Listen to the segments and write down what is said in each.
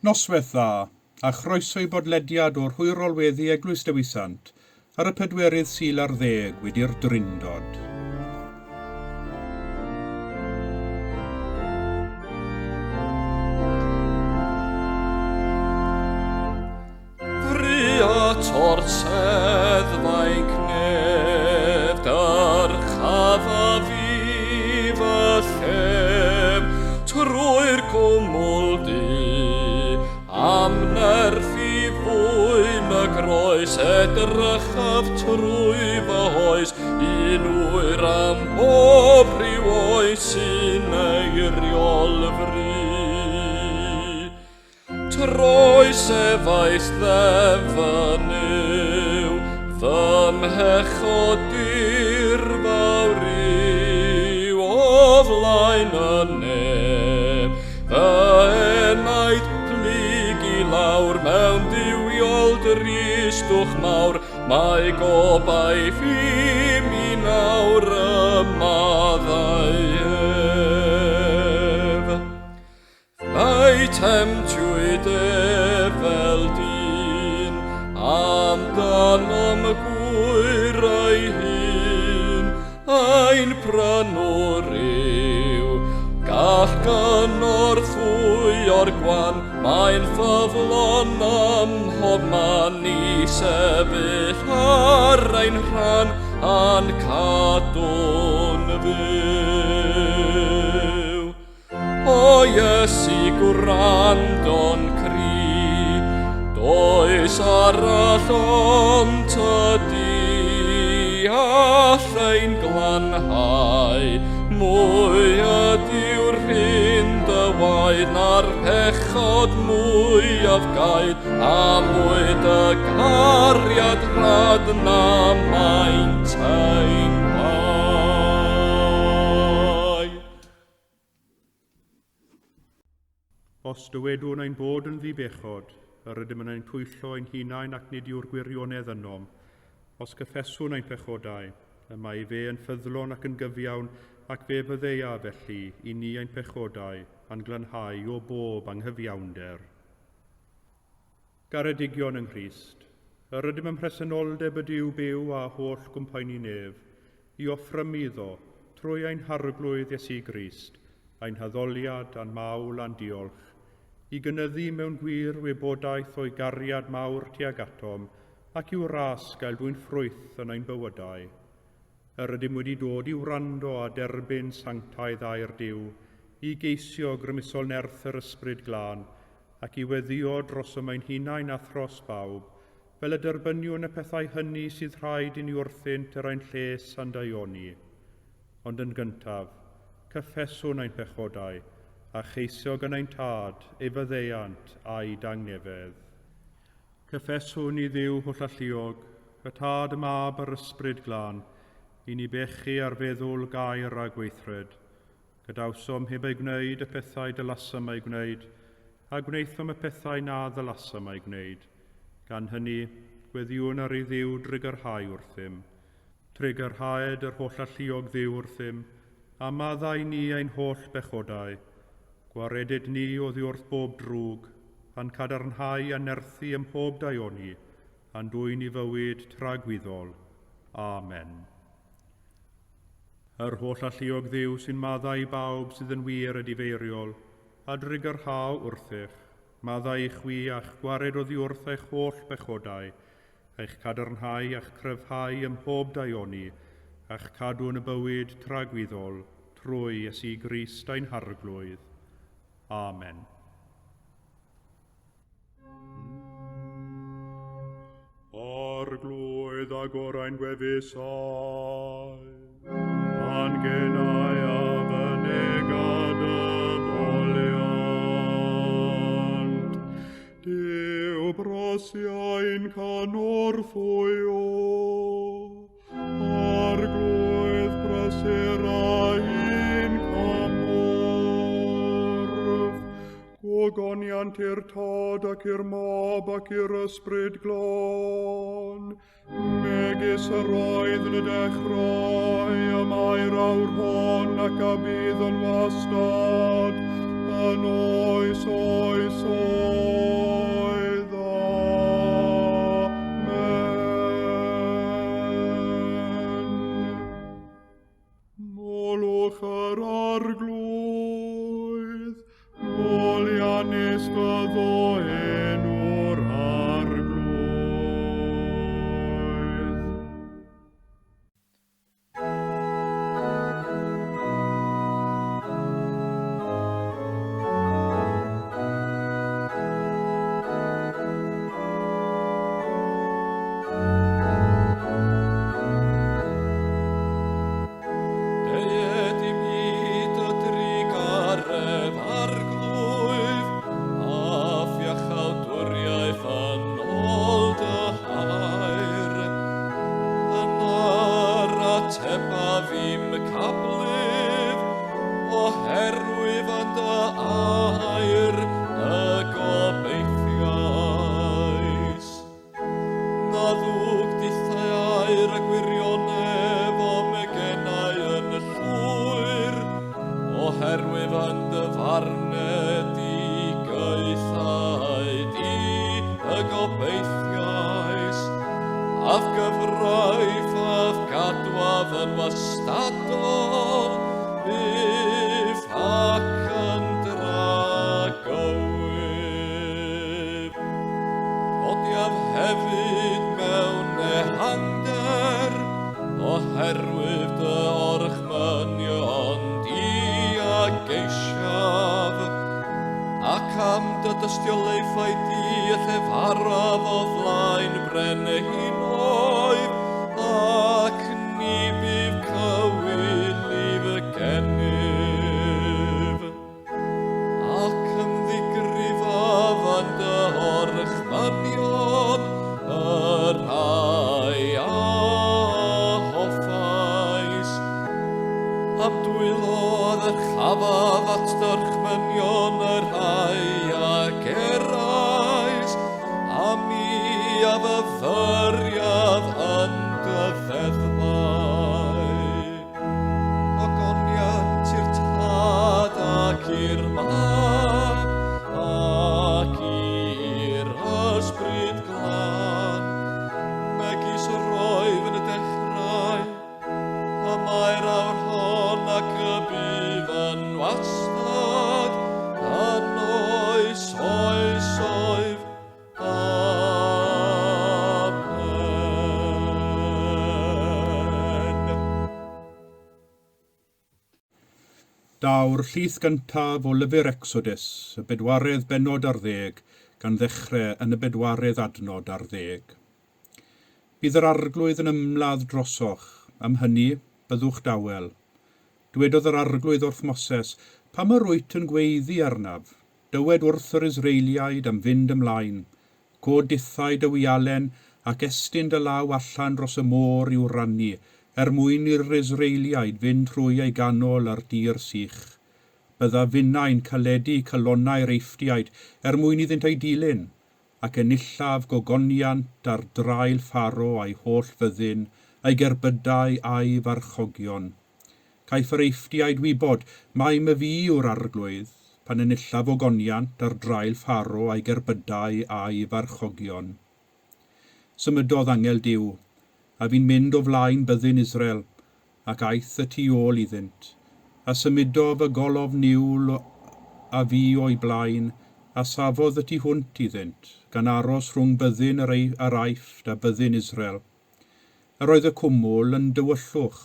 Noswaith dda, a chroeso i bodlediad o'r Hwyrol Weddi Eglwys Dewi Sant ar y 4 Sul ar 10 wedi'r Trindod. Torsedd mae'n cnef dar chafa fi fy llef trwy'r cwmwl di am nerth i fwy na groes edrychaf trwy fy hoes un wyr am pob rhyw oes sy'n eiriol fri. Troes efais ddefn yw, fy mhechod dir fawr yw, o flaen y neb. Fy enaid plyg i lawr mewn diwiol dristwch mawr, mae gobaith i mi nawr y maddau ef. Mae temtiwyd fel dyn, amdan am gwyr ei hun, ein prynwr yw, gall gynorthwy o'r gwan, mae'n ffyflon am hob man i sefyll ar ein rhan, a'n cadw'n fyw. O Iesu gwrando'n cri, does arall ond ydi, all ein glanhau, mwy ydi'r hyn dy waed na'r pechod mwyaf gaid, a mwy dy gariad rad na maint ein bai. Os dywedwn ein bod yn ddibechod, yr ydym yn ein pwyllo ein hunain ac nid yw'r gwirionedd ynom. Os gyffeswn ein pechodau, y mae fe yn ffyddlon ac yn gyfiawn ac fe byddea felly i ni ein pechodau a'n glanhau o bob anghyfiawnder. Garedigion yng Nghrist, yr ydym yn presenoldeb y Duw byw a holl gwmpaini nef, i offrym iddo trwy ein harglwydd Iesu Grist, ein haddoliad a'n mawl a'n diolch, i gynyddu mewn gwir wybodaeth o'i gariad mawr tuag atom ac i'w ras gael dwi'n ffrwyth yn ein bywydau. Yr ydym wedi dod i wrando a derbyn sanctaidd a'r Duw, i geisio grymusol nerth yr ysbryd glân ac i weddio dros ein hunain a thros bawb, fel y derbyniwn y pethau hynny sydd rhaid i ni wrthynt yr ein lles a'n daioni. Ond yn gyntaf, cyffeswn ein pechodau, a cheisio gan ein tad, ei fyddeiant a'i dangnefedd. Cyffeswn i Dduw holl alluog, y tad y mab yr ysbryd glân, i ni bechu ar feddwl gair a gweithred. Gadawsom heb ei gwneud y pethau dylasym ei gwneud, a gwneithom y pethau na ddylasym ei gwneud. Gan hynny, gweddiwn ar ei Dduw drigyrhau wrthym. Trigyrhaed yr holl alluog Dduw wrthym, a maddau ni ein holl bechodau. Gwaredid ni oddi wrth bob drwg, a'n cadarnhau a nerthu ym mhob daioni, a'n dwy'n i fywyd tragwyddol. Amen. Yr holl alluog Dduw sy'n maddau bawb sydd yn wir a difeiriol, a drigyrhaw wrthych, maddau i chwi a'ch gwared oddi wrth eich holl bechodau, eich cadarnhau a'ch cryfhau ym mhob daioni, a'ch cadw yn y bywyd tragwyddol, trwy Iesu Grist ein harglwydd. Amen. Arglwydd ag orau'n gwefusau, a'n genau a fynegad y foliant. Dyw brosiau'n canorthwyo, arglwydd brysurau un camorf, gwogoniant i'r tad ac i'r mab ac i'r ysbryd glân, megis yr oedd yn y dechrau, y mae'r awr hon ac a bydd yn wastad, yn oes oes oes. nes fyddo enw'r arglwydd. Daw'r llys gyntaf o lyfr Exodus, y bedwaredd bennod ar 10, gan ddechrau yn y bedwaredd adnod ar 10. Bydd yr arglwydd yn ymladd drosoch, am hynny byddwch dawel. Dywedodd yr arglwydd wrth Moses, pam yr wyt yn gweiddi arnaf? Dywed wrth yr Israeliaid am fynd ymlaen. Cod dithau dy wialen ac estyn dy law allan dros y môr i'w rannu, mwyn i'r Israeliaid fynd trwy ei ganol ar dir sych. Bydda finnau'n caledu cylonnau'r Eifftiaid mwyn iddynt ei dilyn, ac enillaf gogoniant ar drail Pharo a'i holl fyddin, a'i gerbydau a'i farchogion. Caiff yr Eifftiaid wybod, mae my fi yw'r arglwydd, pan enillaf ogoniant ar drail Pharo a'i gerbydau a'i farchogion. Symudodd angel Duw, a fi'n mynd o flaen byddin Israel, ac aeth y tu ôl iddynt, a symudodd y golof niwl a fi o'i blaen, a safodd y tu hwnt iddynt, gan aros rhwng byddin yr Aifft a byddin Israel. Yr oedd y cwmwl yn dywyllwch,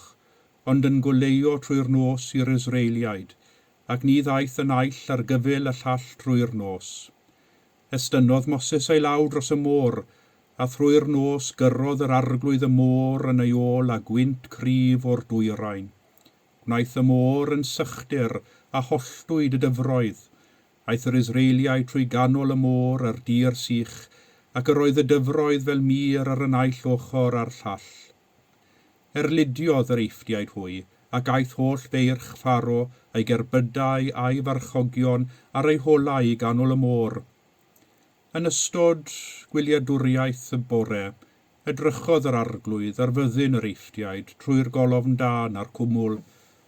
ond yn goleio trwy'r nos i'r Israeliaid, ac ni ddaeth yn aill ar gyfyl y llall trwy'r nos. Estynnodd Moses ei law dros y môr, a thrwy'r nos gyrrodd yr arglwydd y môr yn ei ôl a gwynt cryf o'r dwyrain. Gwnaeth y môr yn sychdir a holltwyd y dyfroedd. Aeth yr Israeliaid trwy ganol y môr ar dir sych, ac yr oedd y dyfroedd fel mir ar y naill ochr a'r llall. Erludiodd yr Eifftiaid hwy, ac aeth holl beirch Pharo a'i gerbydau a'i farchogion ar ei holau i ganol y môr. Yn ystod gwyliadwriaeth y bore, edrychodd yr arglwydd ar fyddin yr Eifftiaid trwy'r golofn dan a'r cwmwl,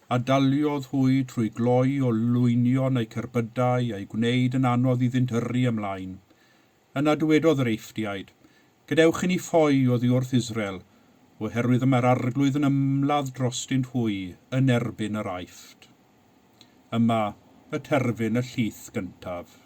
a daliodd hwy trwy gloi o lwynion ei cerbydau a'i gwneud yn anodd iddynt yrru ymlaen. Yna dywedodd yr Eifftiaid, gadewch i ni ffoi oddi wrth Israel, oherwydd y mae'r arglwydd yn ymladd drostynt hwy yn erbyn yr Aifft. Yma y terfyn y llys gyntaf.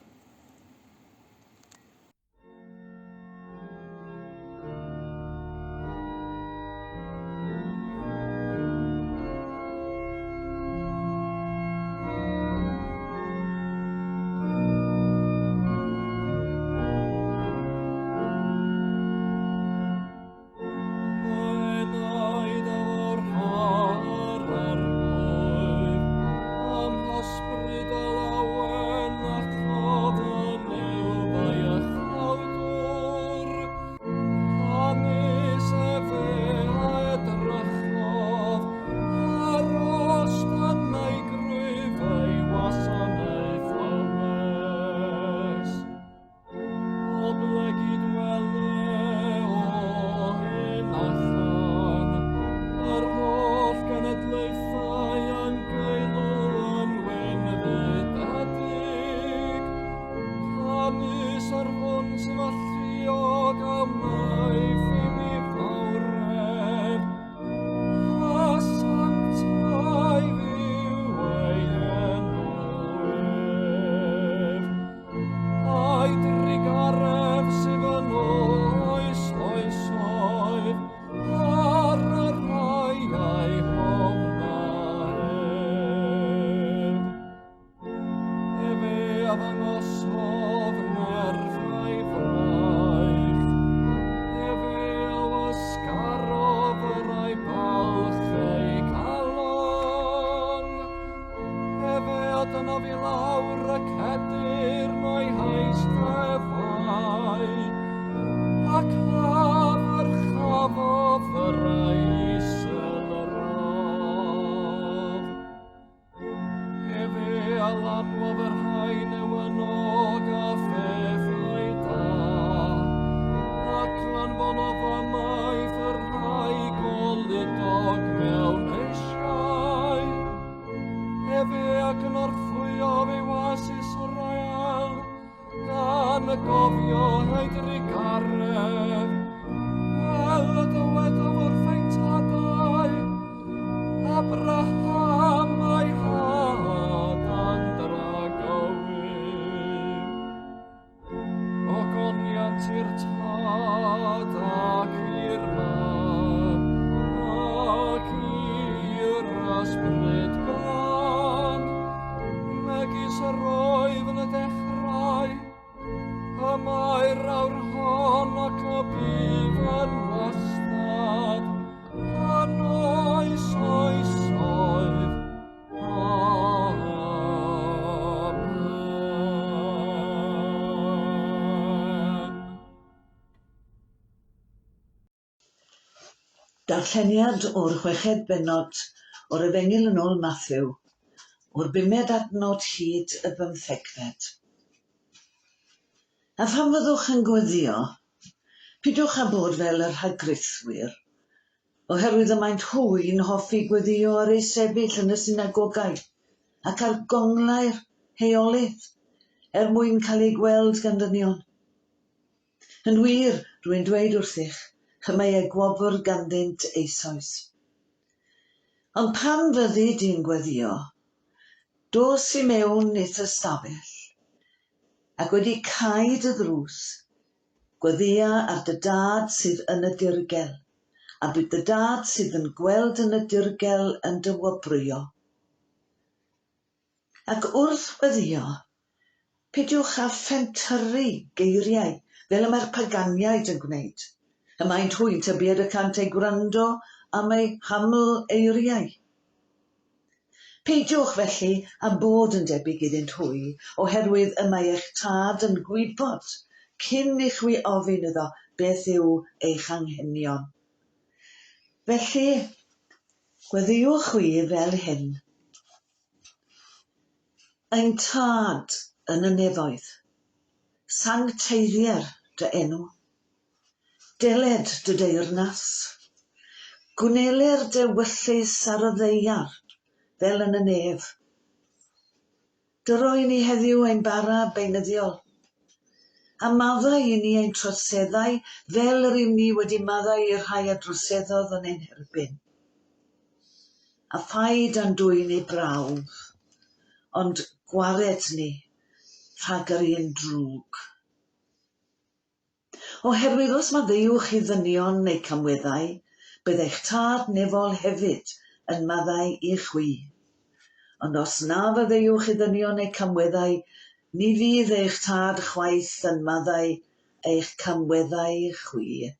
Darlleniad o'r 6 bennod o'r Efengyl yn ôl Mathew, o'r 5 adnod hyd y 15. A phan fyddwch yn gweddio, pidwch â bod fel yr rhagrithwyr, oherwydd y maent hwy'n hoffi gweddio ar eu sefyll yn y synagogau ac ar gonglau'r heolydd mwyn cael ei gweld gan dynion. Yn wir, rwy'n dweud wrthych, mae ei gwobr ganddynt eisoes. Ond pan fyddi di'n gweddio, dos i mewn i'r ystafell, ac wedi caid y ddrws, gweddia ar dy dad sydd yn y dirgel, a bydd dy dad sydd yn gweld yn y dirgel yn dy wobrwyo. Ac wrth gweddio, peidiwch â phentyrru geiriau fel y mae'r paganiaid yn gwneud. Y maent hwy'n tybied y cant ei gwrando am ei haml eiriau. Peidiwch felly a bod yn debyg iddynt hwy, oherwydd y mae eich tad yn gwybod cyn i chwi ofyn iddo beth yw eich anghenion. Felly, gweddiwch chwi fel hyn. Ein tad yn y nefoedd, sancteiddier dy enw. Deled dy deyrnas, gwneler dy wyllus ar y ddeiar, fel yn y nef. Dyroi ni heddiw ein bara beunyddiol, a maddau i ni ein troseddau fel yr yw ni wedi maddau i'r rhai a droseddodd yn ein herbyn. A phaid a'n dwy'n ei brawf, ond gwared ni rhag yr un drwg. Oherwydd os maddeuwch i ddynion neu camweddau, bydd eich tad nefol hefyd yn maddau i chwi. Ond os na faddeuwch i ddynion neu camweddau, ni fydd eich tad chwaith yn maddau eich camweddau chwi.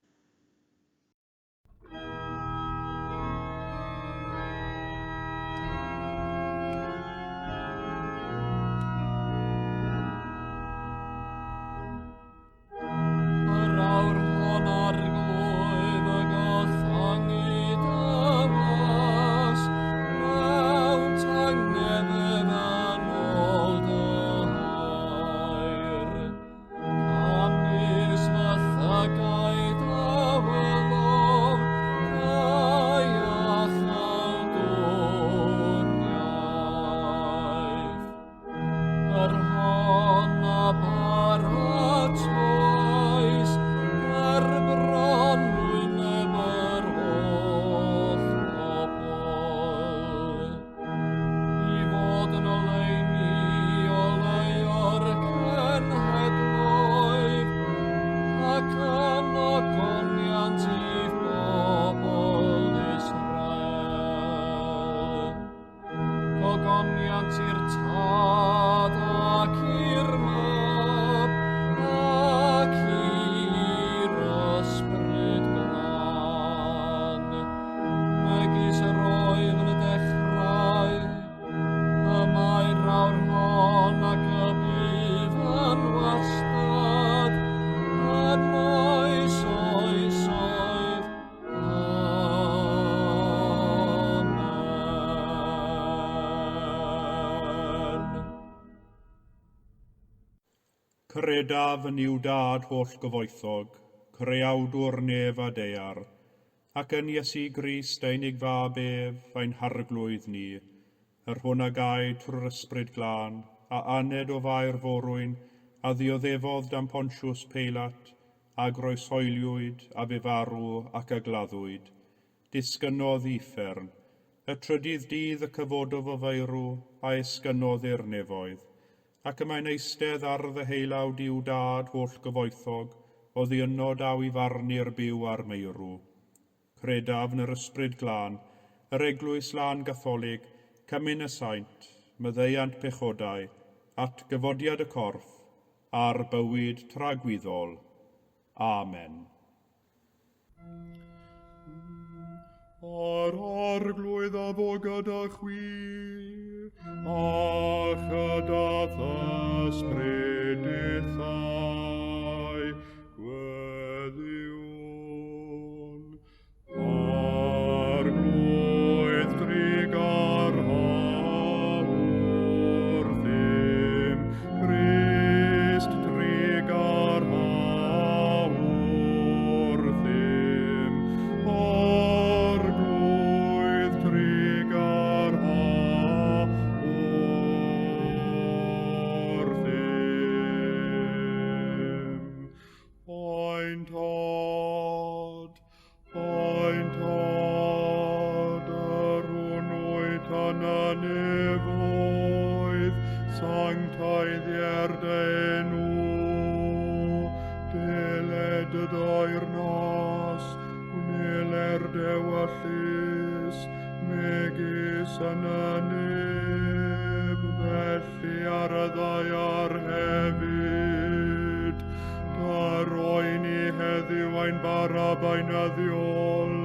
Goniant i'r tad ac i'r Credaf yn i'w dad holl gyfoethog, creawdwr nef a dear, ac yn Iesu Grist ein fab ef ein harglwydd ni, yr hwn a gai trwy'r ysbryd glân, a aned o fair forwyn, a ddioddefodd dan Pontiws Peilat, a groeshoeliwyd, a fe farw ac a gladdwyd. Disgynnodd uffern, y trydydd dydd y cyfododd o feirw, a esgynnodd i'r nefoedd, ac y mae'n eistedd ar ddeheilawd i'w dad holl gyfoethog, o ddiynod aw i farnu'r byw ar meirw. Credaf yn yr ysbryd glân, yr Eglwys Lân Gatholig, cymyn y saint, myddeiant pechodau, at gyfodiad y corff, a'r bywyd tragwyddol. Amen. Ar arglwydd a fo gyda chwi, a chydath ysbrydithau gweddiwn. Arglwydd drigar hawr ddim, Crist drigar hawr ddim, arglwydd drigar hawr ddim. Ointod, yr hwnnwyd yn y nefoedd, sanctaidd enw, deled y dair nas, gwneler dewyllus, megis yn y neb, felly ar y ddaiar hefyd. Dar oen i heddiw ein barab ein addiol,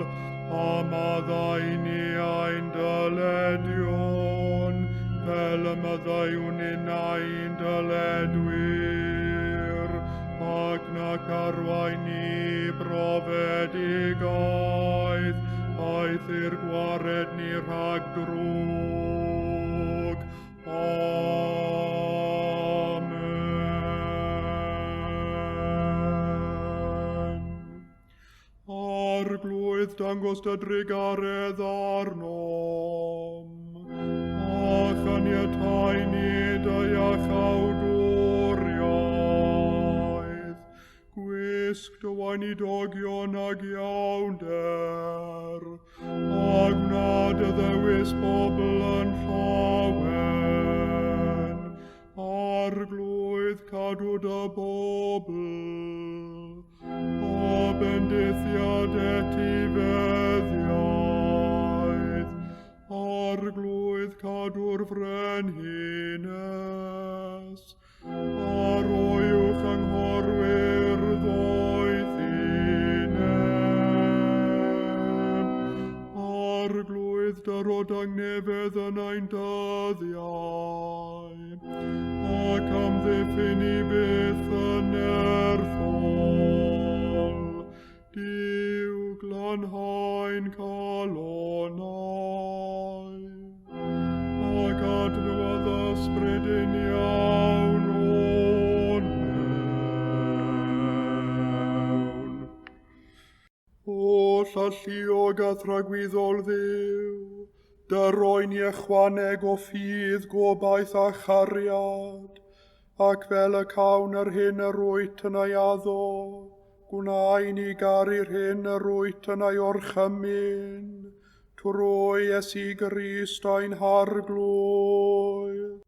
a maddau ni ein dyledion, fel y maddaiwn in ein dyledwyr, ac nac arwain ni brofedigaeth, aeth i'r gwared ni rhag drwg. Amen. Arglwydd dangos dy drigaredd arnom, a chaniatau ni dy iachawdwriaeth, gwisg dy wain i dogion ag iawnder, a gnad y ddewis bobl yn llawen, arglwydd cadw dy bobl, o bendithiad etifeddiaeth, arglwydd cadw'r frenhines, ar oiwch anghorwyr ddoethinem, arglwydd dyrod angnefedd yn ein dyddiau, ac amddiffyn i byth yn erthol, Duw glanhaen calonau, ac adnodd ysbryd yn iawn o'n mewn. O llalluog a thragwyddol Dduw, dyroen i ychwaneg o ffydd gobaith a chariad, ac fel y cawn yr hyn yr wyt yn ei addo, gwnaen ni garu'r hyn yr wyt yn ei orchymyn, trwy Iesu Grist ein harglwydd.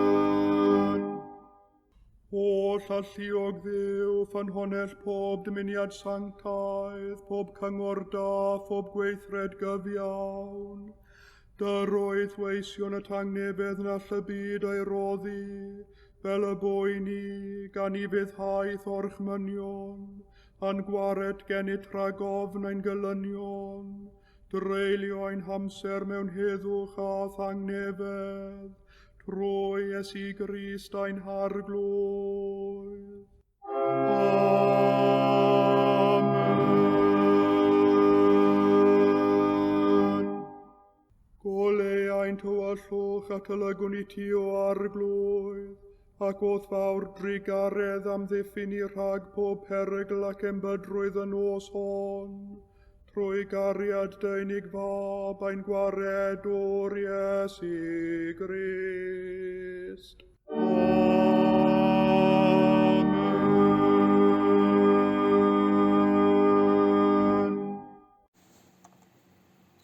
Amen. O llalluog Dduw, ffynhonell pob dymuniad sanctaidd, pob cyngor da, pob gweithred gyfiawn, dyroedd weision y tangnefedd na all y byd ei roddi, fel y boi ni gan i fyddhaeth orchmynion, a'n gwared gennyt rhagofn ein gylynion, dreulio ein hamser mewn heddwch a thangnefedd, trwy Iesu Grist ein harglwydd. Amen. Goleua'n maen tywallwch a tylygwn I ti o arglwydd, ac oedd fawr drigaredd am ddiffyn I rhag pob perygl ac embydrwydd yn os hon, trwy gariad deunig fab ein gwared o'r Iesu Grist.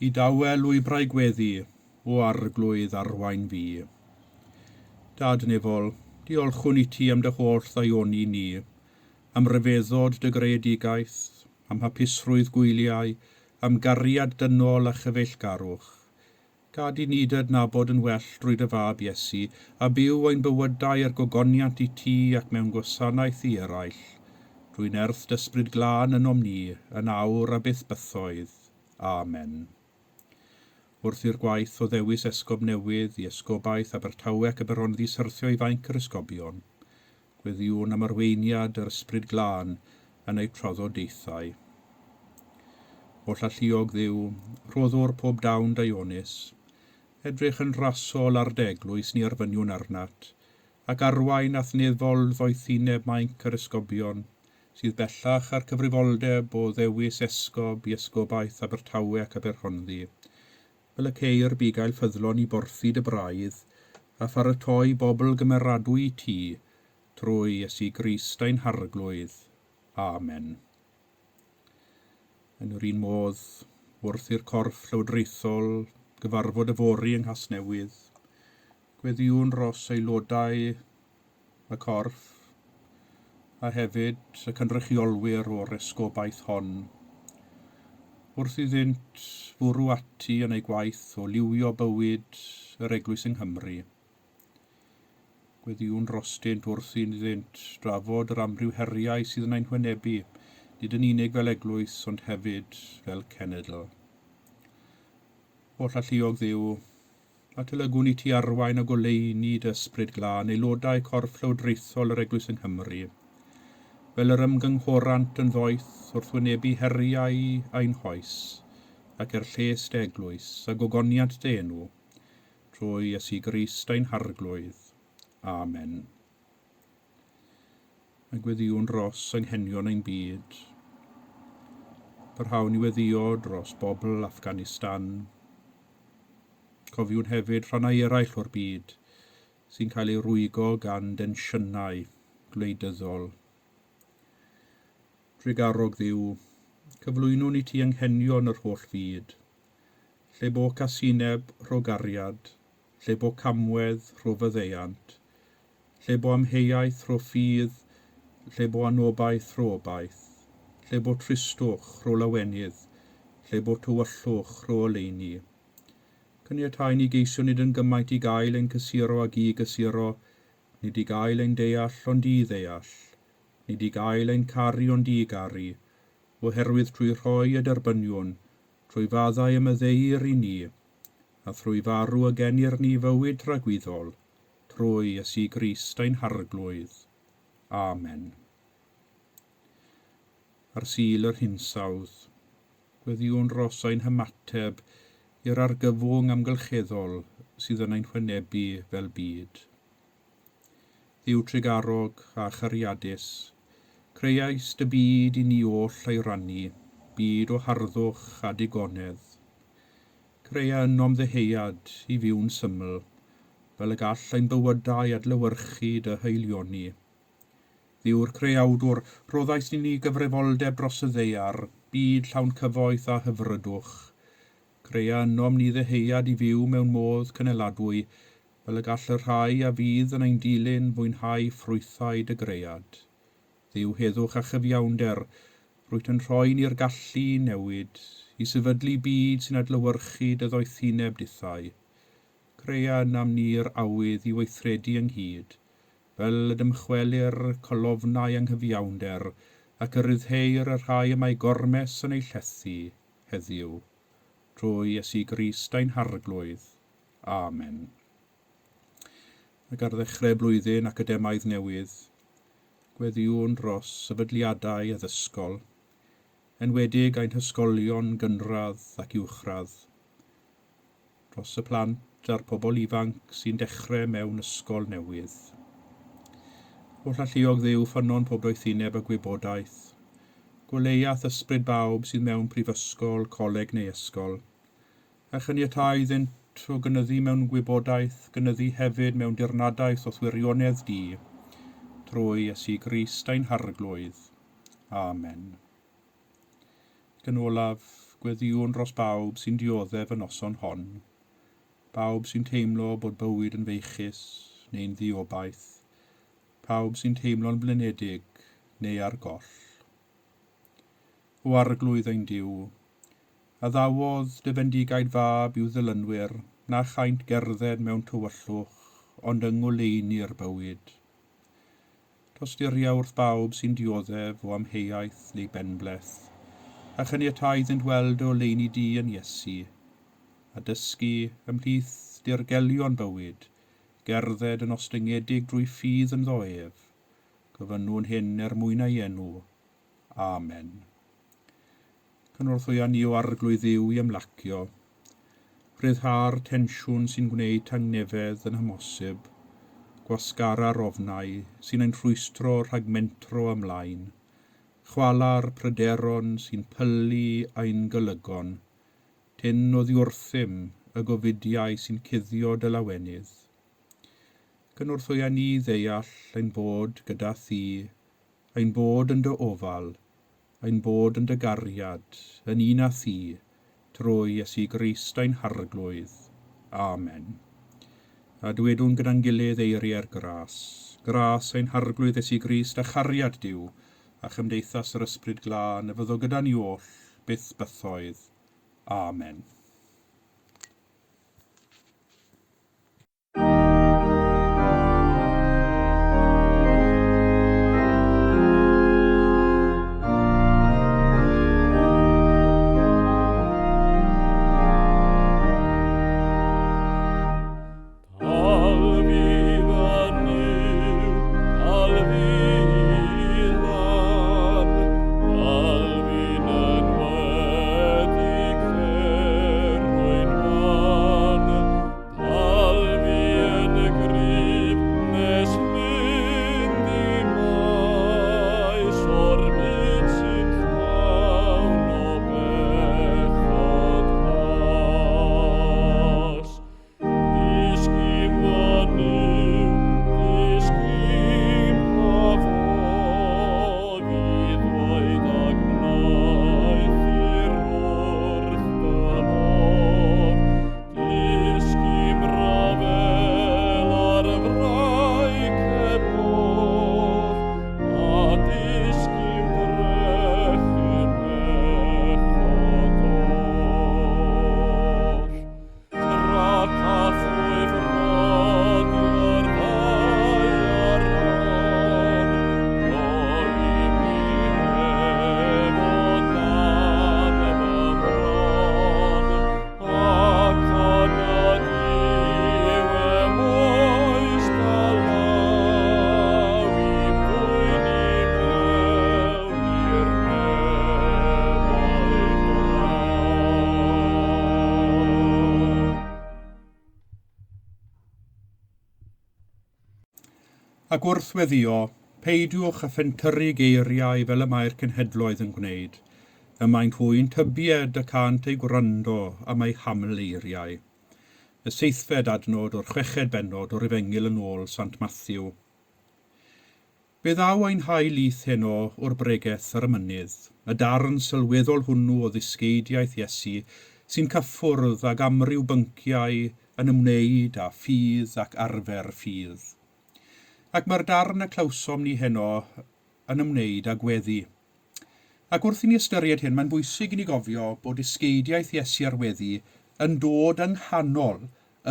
I dawel wybrau gweddi o arglwydd arwain fi. Dad nefol, diolchwn I ti am dy holl ddaioni ni, am ryfeddod dy greadigaeth, am hapusrwydd gwyliau, am gariad dynol a chyfeillgarwch. Gad I ni dy adnabod yn well drwy dy fab Iesu, a byw ein bywydau ar gogoniant I ti ac mewn gwasanaeth I eraill, drwy'n erth dysbryd glân yn om ni, yn awr a byth bythoedd. Amen. Wrth i'r gwaith o ddewis esgob newydd I esgobaeth Abertawe ac Aberhonddu syrthio I fainc yr esgobion, gweddiwn am arweiniad yr ysbryd glân yn ei traddodiaethau. O llalluog Dduw, rhoddwr pob dawn Dionis, edrych yn rasol ar dy eglwys ni arfyniwn arnat, ac arwain ath neddol ddoethineb mainc yr esgobion, sydd bellach ar cyfrifoldeb o ddewis esgob I esgobaeth Abertawe ac Aberhonddu. Fel y ceir bugail ffyddlon I borthu dy braidd, a pharatoi bobl gymeradwy I ti, trwy Iesu Grist ein harglwydd. Amen. Yn yr un modd, wrth i'r corff llywodraethol gyfarfod y fori yng Nghasnewydd, gweddiwn ros aelodau y corff, a hefyd y cynrychiolwyr o'r esgobaeth hon, wrth iddynt fwrw ati yn ei gwaith o liwio bywyd yr Eglwys yng Nghymru. Gweddiwn rostynt wrth iddynt drafod yr amryw heriau sydd yn ein hwynebu, nid yn unig fel Eglwys, ond hefyd fel cenedl. O llalluog Dduw, a tylygwn I ti arwain a goleuni dy ysbryd glân aelodau corff llywodraethol yr Eglwys yng Nghymru, fel yr ymgynghorant yn ddoeth wrth wynebu heriau ein hoes, ac lles dy eglwys a gogoniant dy enw, trwy Iesu Grist ein harglwydd. Amen. A gweddiwn dros anghenion ein byd, parhawn I weddio dros bobl Affganistan. Cofiwn hefyd rhannau eraill o'r byd sy'n cael ei rwygo gan densiynau gwleidyddol. Trigarog Dduw, cyflwynwn I ti anghenion yr holl fyd, lle bo casineb rho gariad, lle bo camwedd rho fyddeiant, lle bo amheuaeth rho ffydd, lle bo anobaeth rho obaith, lle bo tristwch rho lawenydd, lle bo tywyllwch rho oleuni. Caniatáu ni geisio nid yn gymaint I gael ein cysuro ag I gysuro, nid I gael ein deall ond I ddeall, nid I gael ein caru ond I garu, oherwydd trwy rhoi y derbynion, trwy faddau ymyddeir I ni, a trwy farw y genir ni fywyd rhagwyddol, trwy Iesu Grist ein harglwydd. Amen. Ar sil yr hinsawdd, gweddiwn ros ein hymateb i'r argyfwng amgylcheddol sydd yn ein hwynebu fel byd. Dduw trigarog a chariadus, creais dy byd I ni oll ei rannu, byd o harddwch a digonedd. Crea ynom ddeheuad I fyw'n syml, fel y gall ein bywydau adlewyrchu dy heilioni. Ddiw'r creawdwr, roddais ni gyfrifoldeb dros y ddeiar, byd llawn cyfoeth a hyfrydwch. Crea ynom ni ddeheuad I fyw mewn modd cyneladwy, fel y gall y rhai a fydd yn ein dilyn fwynhau ffrwythau dy gread. Dduw heddwch a chyfiawnder, rwyt yn rhoi ni'r gallu newid, I sefydlu byd sy'n adlewyrchu dy ddoethineb dithau. Crea nam ni'r awydd I weithredu ynghyd, fel y dymchwelir colofnau anghyfiawnder ac yr ryddheir y rhai y mae gormes yn ei llethu heddiw, trwy Iesu Grist ein harglwydd. Amen. Ac ar ddechrau blwyddyn academaidd newydd, gweddiwn dros sefydliadau addysgol, enwedig ein hysgolion gynradd ac uwchradd, dros y plant a'r pobl ifanc sy'n dechrau mewn ysgol newydd. Oll alluog Dduw ffynnon pob doethineb a gwybodaeth. Gwleiath ysbryd bawb sydd mewn prifysgol, coleg neu ysgol. A chyniatau iddynt o gynyddu mewn gwybodaeth, gynyddu hefyd mewn dirnadaeth o thwirionedd di, trwy Iesu Grist ein harglwydd. Amen. Gan olaf, gweddiwn dros bawb sy'n dioddef y noson hon. Bawb sy'n teimlo bod bywyd yn feichus neu'n ddiobaith. Pawb sy'n teimlo'n blinedig neu ar goll. O arglwydd ein Duw, a ddawodd dy fendigaid fab i'w ddilynwyr na chaint gerdded mewn tywyllwch, ond yng ngoleuni'r bywyd. Tostyria wrth bawb sy'n dioddef o amheuaeth neu benbleth, a chyniatau iddynt weld o leini di yn Iesu, a dysgu ymhlith dirgelion bywyd, gerdded yn ostyngedig drwy ffydd yn ddoef, gofynnwn hyn mwyn ei enw. Amen. Cynorthwya ni o arglwydd Dduw i ymlacio, rhyddha'r tensiwn sy'n gwneud tangnefedd yn hymosib, gwasgara'r ofnau sy'n ein rhwystro rhag mentro ymlaen, chwala'r pryderon sy'n pylu ein golygon, tyn o ddiwrthym y gofidiau sy'n cuddio dy lawenydd. Cynorthwya ni ddeall ein bod gyda thi, ein bod yn dy ofal, ein bod yn dy gariad, yn un a thi, trwy Iesu Grist ein harglwydd. Amen. A dwedwn gyda'n gilydd eiriau'r gras. Gras ein harglwydd Iesu Grist a chariad Duw, a chymdeithas yr ysbryd glân, y fyddo gyda ni oll, byth bythoedd. Amen. Ac wrth weddio, peidiwch a phentyrru geiriau fel y mae'r cenhedloedd yn gwneud, y mae'n hwy'n tybied y cant ei gwrando am ei hamleiriau. Y 7fed adnod o'r 6fed bennod o'r Efengil yn ôl Sant Matthew. Be ddaw ein hael lith heno o'r bregaeth ar y mynydd, y darn sylweddol hwnnw o ddisgeidiaeth Iesu sy'n cyffwrdd ag amryw bynciau yn ymwneud â ffydd ac arfer ffydd. Ac mae'r darn y clawsom ni heno yn ymwneud â gweddi. Ac wrth i ni ystyried hyn, mae'n bwysig i ni gofio bod disgeidiaeth Iesu ar weddi yn dod yng nghanol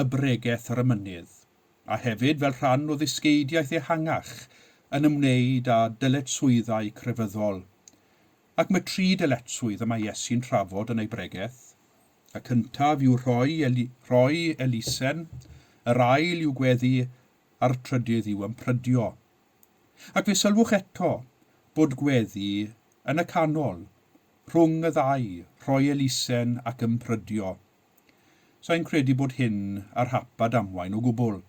y bregaeth ar y mynydd, a hefyd fel rhan o ddisgeidiaeth ehangach yn ymwneud â dyletswyddau crefyddol. Ac mae 3 dyletswydd y mae Iesu'n trafod yn ei bregaeth. Y cyntaf yw rhoi elusen, yr ail yw gweddi, a'r trydydd yw ympryddio. Ac fe sylwch eto bod gweddi yn y canol, rhwng y ddau, rhoi elusen ac ympryddio. Sa'n credu bod hyn ar hap a damwain o gwbl,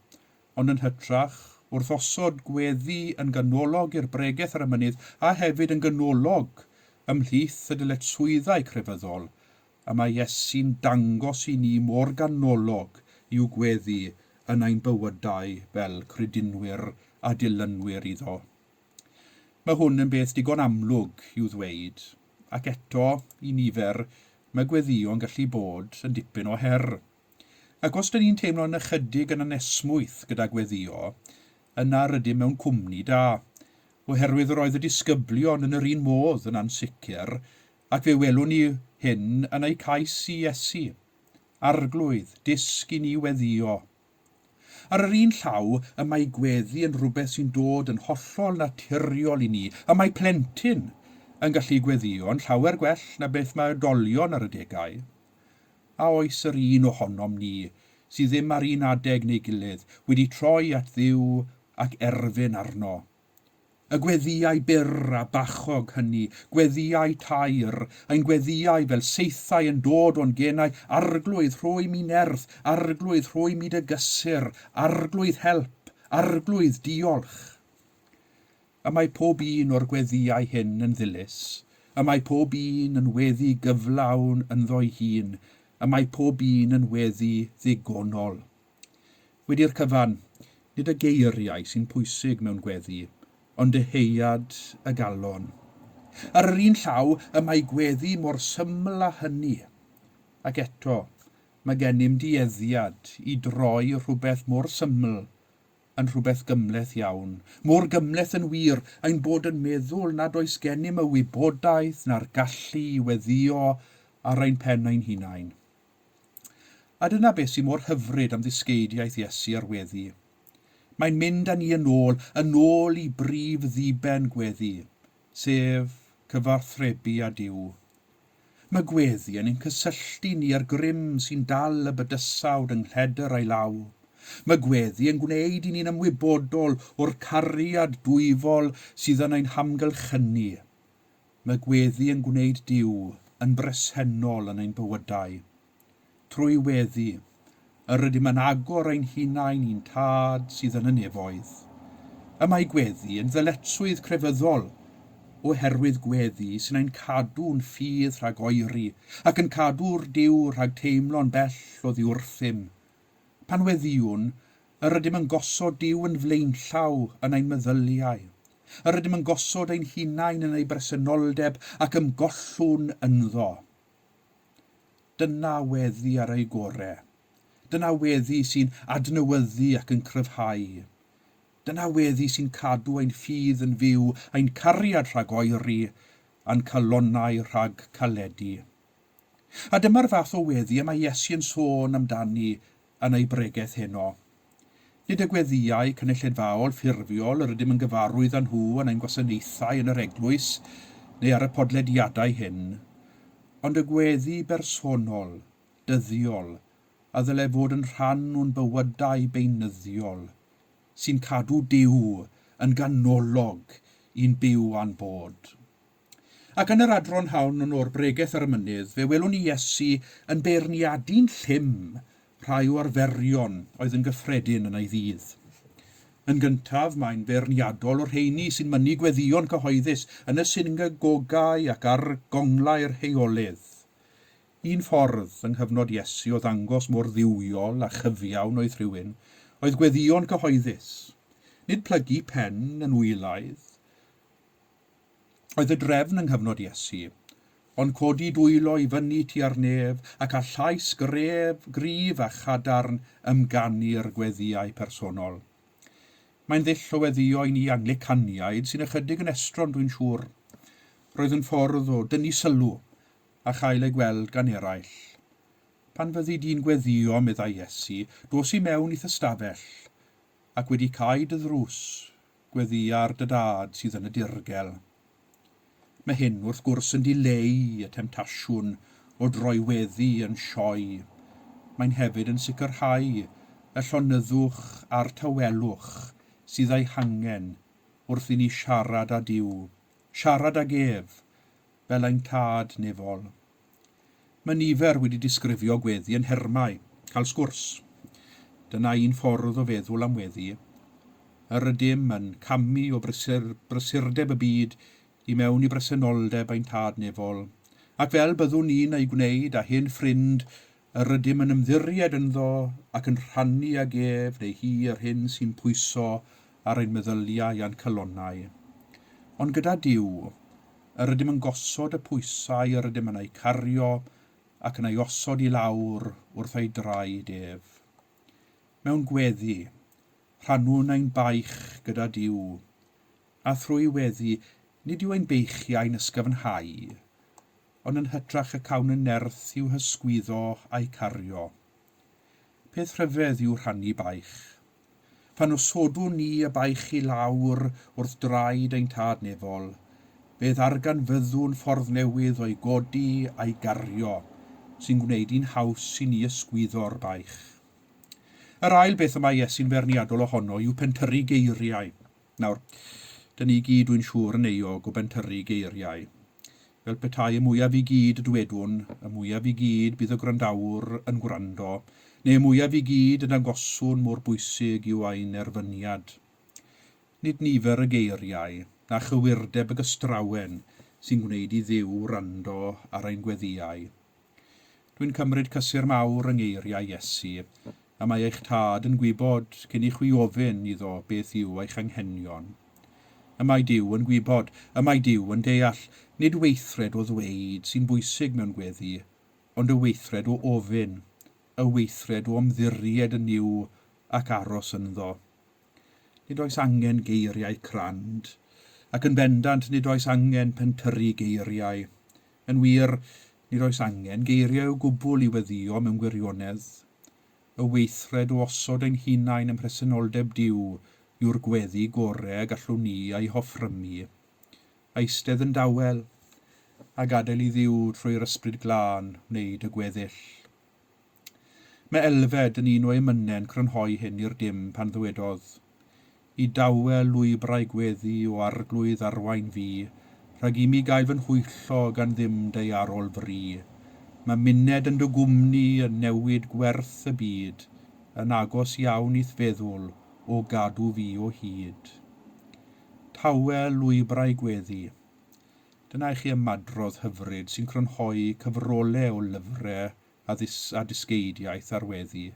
ond yn hytrach wrth osod gweddi yn ganolog i'r bregaeth ar y mynydd a hefyd yn ganolog ymhlith y dyletswyddau crefyddol, a mae Iesu'n dangos i ni mor ganolog i'w gweddi yn ein bywydau fel credinwyr a dilynwyr iddo. Mae hwn yn beth digon amlwg i'w ddweud, ac eto i nifer mae gweddïo'n gallu bod yn dipyn o her. Ac os dyn ni'n teimlo'n ychydig yn anesmwyth gyda gweddïo, yna rydym mewn cwmni da, oherwydd yr oedd y disgyblion yn yr un modd yn ansicr, ac fe welwn ni hyn yn ei cais i Iesu. Arglwydd, disg i ni weddïo. Ar yr un llaw, y mae gweddi yn rhywbeth sy'n dod yn hollol naturiol i ni, a mae plentyn yn gallu gweddio yn llawer gwell na beth mae oedolion ar y degau. A oes yr un ohonom ni, sydd ddim ar un adeg neu gilydd, wedi troi at Dduw ac erfyn arno. Y gweddiau byr a bachog hynny, gweddiau tair, ein gweddiau fel seithau yn dod o'n genau, arglwydd rhoi mi nerth, arglwydd rhoi mi dy gysur, arglwydd help, arglwydd diolch. Y mae pob un o'r gweddiau hyn yn ddilys, y mae pob un yn weddi gyflawn ynddo'i hun, y mae pob un yn weddi ddigonol. Wedi'r cyfan, nid y geiriau sy'n pwysig mewn gweddi, ond deheuad y galon. Ar yr un llaw, y mae gweddi mor syml â hynny. Ac eto, mae gennym dueddiad i droi rhywbeth mor syml yn rhywbeth gymleth iawn. Mor gymleth yn wir ein bod yn meddwl nad oes gennym y wybodaeth na'r gallu i weddio ar ein pen ein hunain. A dyna beth sy'n mor hyfryd am ddisgeidiaeth Iesu ar weddi. Mae'n mynd â ni yn ôl i brif ddiben gweddi, sef cyfarthrebu â Duw. Mae gweddi yn ein cysylltu ni ar grym sy'n dal y bydysawd yng nghleder a'i law. Mae gweddi yn gwneud i ni'n ymwybodol o'r cariad dwyfol sydd yn ein hamgylchynu. Mae gweddi yn gwneud Duw yn bresennol yn ein bywydau. Trwy weddi, rydym yn agor ein hunain i'n tad sydd yn y nefoedd. Y mae gweddi yn ddyletswydd crefyddol, oherwydd gweddi sy'n ein cadw'n ffydd rhag oeri ac yn cadw'r Duw rhag teimlo'n bell o ddiwrthym. Pan weddiwn, rydym yn gosod Duw yn flaenllaw yn ein meddyliau. Rydym yn gosod ein hunain yn ei bresenoldeb ac ymgollwn ynddo. Dyna weddi ar ei gorau. Dyna weddi sy'n adnewyddu ac yn cryfhau. Dyna weddi sy'n cadw ein ffydd yn fyw, ein cariad rhag oeri, a'n calonnau rhag caledu. A dyma'r fath o weddi y mae Iesu yn sôn amdani yn ei bregaeth heno. Nid y gweddiau cynulleidfaol ffurfiol rydym yn gyfarwydd â nhw yn ein gwasanaethau yn yr eglwys neu ar y podlediadau hyn, ond y gweddi bersonol, dyddiol, a ddyle fod yn rhan o'n bywydau beunyddiol, sy'n cadw Duw yn ganolog i'n byw a'n bod. Ac yn yr adron hawn yn o'r bregaeth ar y mynydd, fe welwn ni Iesu yn beirniadu'n llym rhai o arferion oedd yn gyffredin yn ei ddydd. Yn gyntaf, mae'n beirniadol o'r rheini sy'n mynnu gweddion cyhoeddus yn y synagogau ac ar gonglau'r rheolydd. Un ffordd yng nghyfnod Iesu o ddangos mor ddiwiol a chyfiawn oedd rhywun, oedd gweddion cyhoeddus. Nid plygu pen yn wylaidd. Oedd y drefn yng nghyfnod Iesu, ond codi dwylo i fyny tua'r nef ac a llais gryf a chadarn ymganu'r gweddiau personol. Mae'n ddull o weddio i ni Anglicaniaid sy'n ychydig yn estron dwi'n siŵr. Roedd yn ffordd o dynnu sylw a chael ei gweld gan eraill. Pan fyddi di'n gweddio, meddai Iesu, dos i mewn i thystafell, ac wedi cael dy ddrws, gweddia'r dy dad sydd yn y dirgel. Mae hyn wrth gwrs yn dileu y temtasiwn o droiweddu yn sioe. Mae'n hefyd yn sicrhau y llonyddwch a'r tawelwch sydd ei hangen wrth i ni siarad â Duw, siarad ag ef, fel ein tad nefol. Mae nifer wedi disgrifio gweddi yn hermau, cael sgwrs. Dyna un ffordd o feddwl am weddi. Yr ydym yn camu o brysurdeb y byd i mewn i bresenoldeb ein tad nefol, ac fel byddwn ni'n ei gwneud â hyn ffrind, yr ydym yn ymddiried ynddo ac yn rhannu ag ef neu hi yr hyn sy'n pwyso ar ein meddyliau a'n cylonau. Ond gyda Duw, yr ydym yn gosod y pwysau yr ydym yn ei cario ac yn ei osod i lawr wrth ei draed ef. Mewn gweddi, rhannwn ein baich gyda Duw, a thrwy weddi nid yw ein beichiau'n ysgyfnhau, ond yn hytrach y cawn yn nerth i'w hysgwyddo a'i cario. Peth rhyfedd yw rhannu baich. Pan osodwn ni y baich i lawr wrth draed ein tad nefol, bydd arganfyddwn ffordd newydd o'i godi a'i gario, sy'n gwneud i'n haws i ni ysgwyddo'r baich. Yr ail beth yma Iesu'n ferniadol ohono yw pentyrru geiriau. Nawr, dyn ni gyd dwi'n siŵr yn eog o pentyrru geiriau. Fel petai y mwyaf i gyd y dwedwn, y mwyaf i gyd bydd y gwrandawr yn gwrando, neu y mwyaf i gyd yn agoswn mor bwysig yw ein erfyniad. Nid nifer y geiriau, na chywirdeb y gystrawen sy'n gwneud i Dduw wrando ar ein gweddiau. Dwi'n cymryd cysur mawr yng ngeiriau Iesu, a mae eich tad yn gwybod cyn i chwi ofyn iddo beth yw eich anghenion. Y mae Duw yn gwybod, y mae Duw yn deall, nid weithred o ddweud sy'n bwysig mewn gweddi, ond y weithred o ofyn, y weithred o ymddiried yn yw ac aros ynddo. Nid oes angen geiriau crand, ac yn bendant nid oes angen pentyrru geiriau. Yn wir, nid oes angen geiriau o gwbl i weddio mewn gwirionedd. Y weithred o osod ein hunain yn presenoldeb Duw yw'r gweddi gorau gallwn ni ei hoffrymu. Eistedd yn dawel, a gadael i Dduw trwy'r ysbryd glân wneud y gweddill. Mae Elfed yn un o emynen crynhoi hyn i'r dim pan ddwedodd, I dawel lwybrau gweddi o arglwydd arwain fi, rhag i mi gael fy nhwyllo gan ddim deiarol fri. Mae muned yn dy gwmni yn newid gwerth y byd, yn agos iawn i'th feddwl o gadw fi o hyd. Tawel lwybrau gweddi. Dyna I chi ymadrodd hyfryd sy'n crynhoi cyfrolau o lyfrau a dysgeidiaeth ar weddi.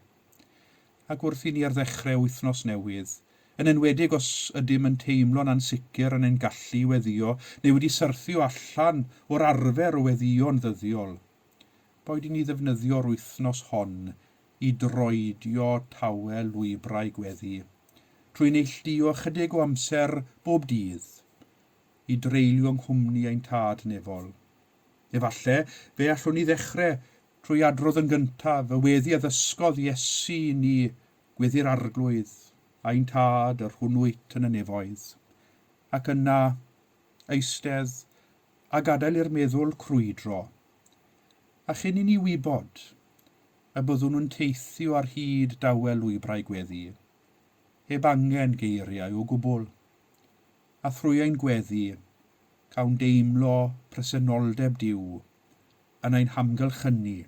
Ac wrth I ni ar ddechrau wythnos newydd, yn enwedig os ydym yn teimlo'n ansicr yn ein gallu weddio neu wedi syrthio allan o'r arfer o weddio'n ddyddiol. Boed I ni ddefnyddio'r wythnos hon I droedio tawel lwybrau gweddi, trwy neilldio chydig o amser bob dydd, I dreulio nghwmni ein tad nefol. Efallai, fe allwn ni ddechrau trwy adrodd yn gyntaf y weddi addysgodd Iesu I ni gweddi'r arglwydd, ein tad yr hwnnwyt yn y nefoedd, ac yna eistedd a gadael i'r meddwl crwydro, a chyn I ni wybod y byddwn nhw'n teithio ar hyd dawel lwybrau gweddi, heb angen geiriau o gwbl, a thrwy ein gweddi cawn deimlo presenoldeb Duw yn ein hamgylchynu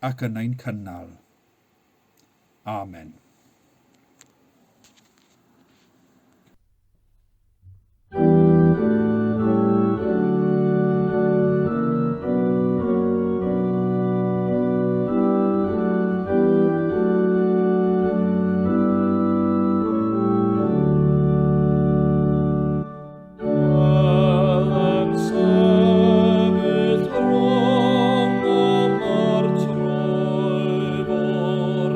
ac yn ein cynnal. Amen. Troi vor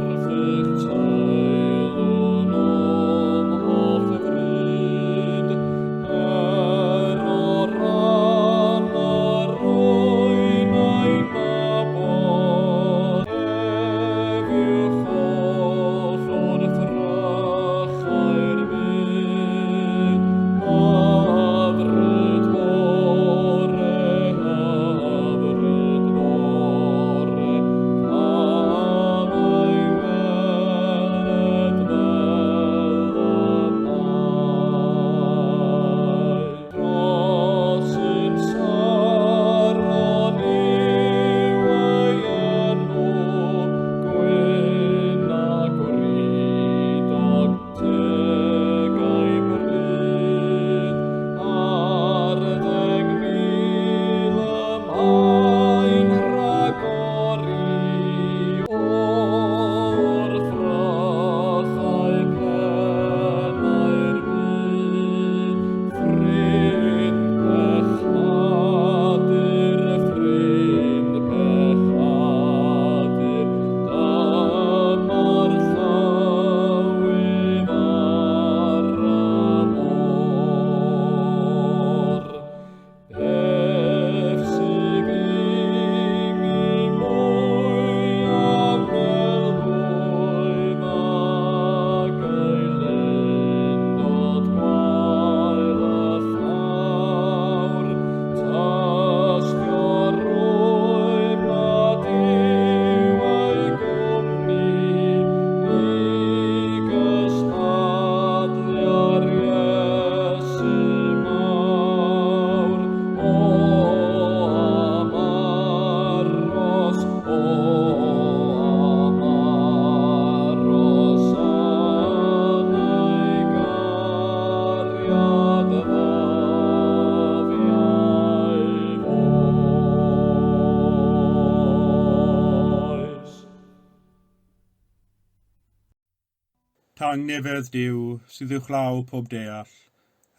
Tangnefedd Duw, sydd uwch law pob deall,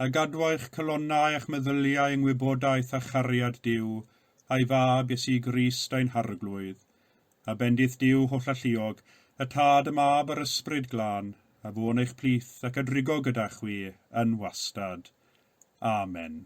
a gadwa'ch colonnau a'ch meddyliau yng ngwybodaeth a chariad Duw, a'i fab Iesu Grist a'n harglwydd, a bendith Duw holl alluog, y tad y mab yr ysbryd glân, a fôn eich plith ac adrigo gyda chwi yn wastad. Amen.